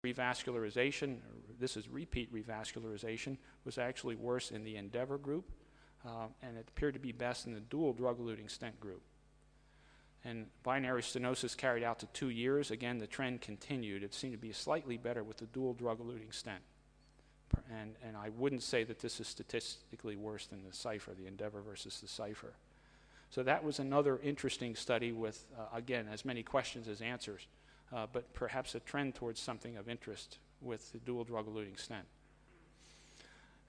Revascularization, this is repeat revascularization, was actually worse in the Endeavor group, and it appeared to be best in the dual drug-eluting stent group. And binary stenosis carried out to 2 years. Again, the trend continued. It seemed to be slightly better with the dual drug-eluting stent. And I wouldn't say that this is statistically worse than the Cypher, the Endeavor versus the Cypher. So that was another interesting study with, again, as many questions as answers, but perhaps a trend towards something of interest with the dual drug-eluting stent.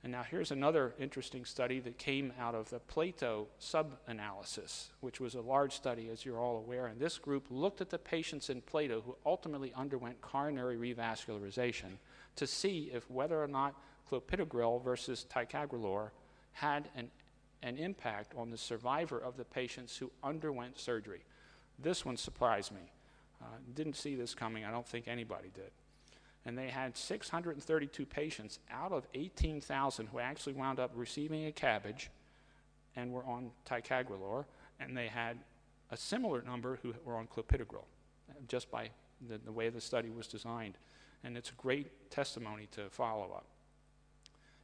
And now here's another interesting study that came out of the Plato sub-analysis, which was a large study, as you're all aware. And this group looked at the patients in Plato who ultimately underwent coronary revascularization to see if whether or not clopidogrel versus ticagrelor had an impact on the survivor of the patients who underwent surgery. This one surprised me. Didn't see this coming. I don't think anybody did. And they had 632 patients out of 18,000 who actually wound up receiving a CABG and were on ticagrelor, and they had a similar number who were on clopidogrel, just by the way the study was designed. And it's a great testimony to follow up.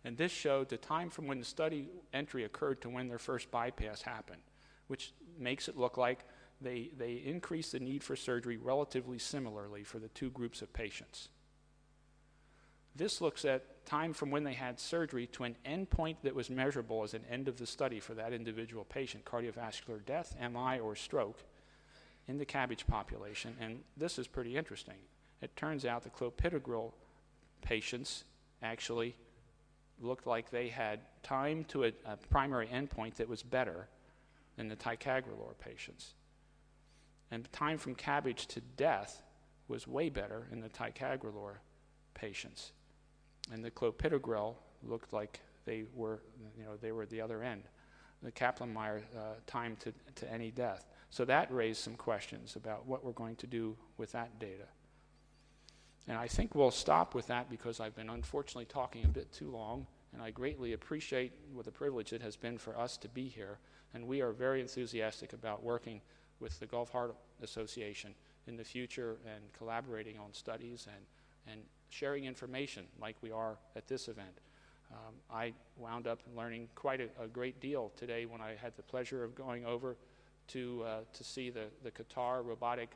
And this showed the time from when the study entry occurred to when their first bypass happened, which makes it look like they increased the need for surgery relatively similarly for the two groups of patients. This looks at time from when they had surgery to an endpoint that was measurable as an end of the study for that individual patient, cardiovascular death, MI, or stroke, in the CABG population. And this is pretty interesting. It turns out the clopidogrel patients actually looked like they had time to a primary endpoint that was better than the ticagrelor patients. And time from CABG to death was way better in the ticagrelor patients. And the clopidogrel looked like they were at the other end, the Kaplan-Meier time to any death. So that raised some questions about what we're going to do with that data. And I think we'll stop with that because I've been unfortunately talking a bit too long, and I greatly appreciate what the privilege it has been for us to be here. And we are very enthusiastic about working with the Gulf Heart Association in the future and collaborating on studies and sharing information like we are at this event. I wound up learning quite a great deal today when I had the pleasure of going over to see the Qatar Robotic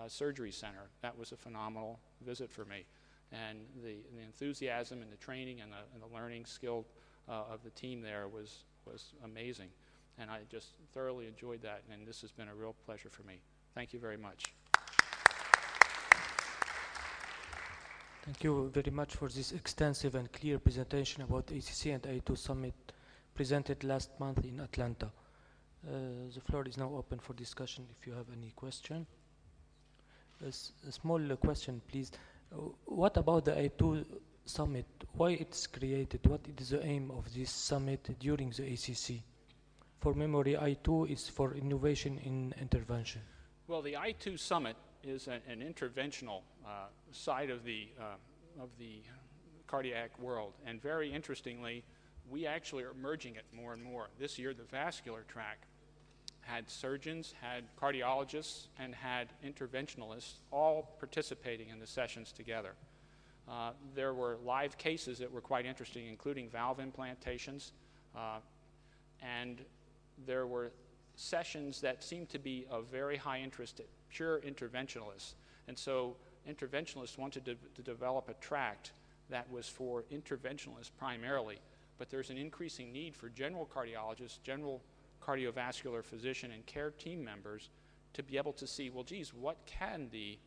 Surgery Center. That was a phenomenal visit for me. And the enthusiasm and the training and the learning skill of the team there was amazing. And I just thoroughly enjoyed that, and this has been a real pleasure for me. Thank you very much. Thank you very much for this extensive and clear presentation about ACC and A2 Summit presented last month in Atlanta. The floor is now open for discussion if you have any question. A small question, please. What about the A2 Summit? Why it's created? What is the aim of this summit during the ACC? For memory, I2 is for innovation in intervention. Well, the I2 Summit is an interventional side of the cardiac world. And very interestingly, we actually are merging it more and more. This year, the vascular track had surgeons, had cardiologists, and had interventionalists all participating in the sessions together. There were live cases that were quite interesting, including valve implantations, and there were sessions that seemed to be of very high interest to pure interventionalists. And so interventionalists wanted to develop a tract that was for interventionalists primarily, but there's an increasing need for general cardiologists, general cardiovascular physician and care team members to be able to see, well, geez, what can the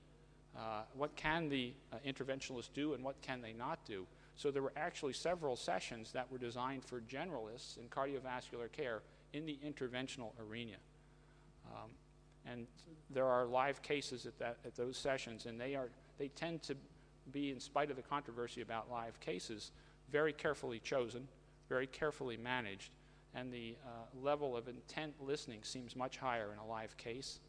interventionalists do and what can they not do? So there were actually several sessions that were designed for generalists in cardiovascular care in the interventional arena. And there are live cases at those sessions, and they tend to be, in spite of the controversy about live cases, very carefully chosen, very carefully managed, and the level of intent listening seems much higher in a live case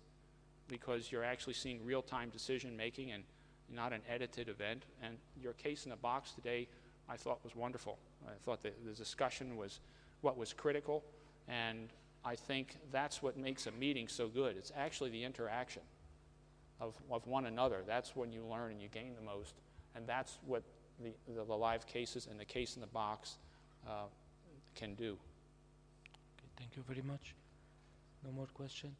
because you're actually seeing real-time decision-making and not an edited event. And your case in a box today, I thought, was wonderful. I thought the discussion was what was critical, and I think that's what makes a meeting so good. It's actually the interaction of one another. That's when you learn and you gain the most. And that's what the live cases and the case in the box can do. Okay, thank you very much. No more question.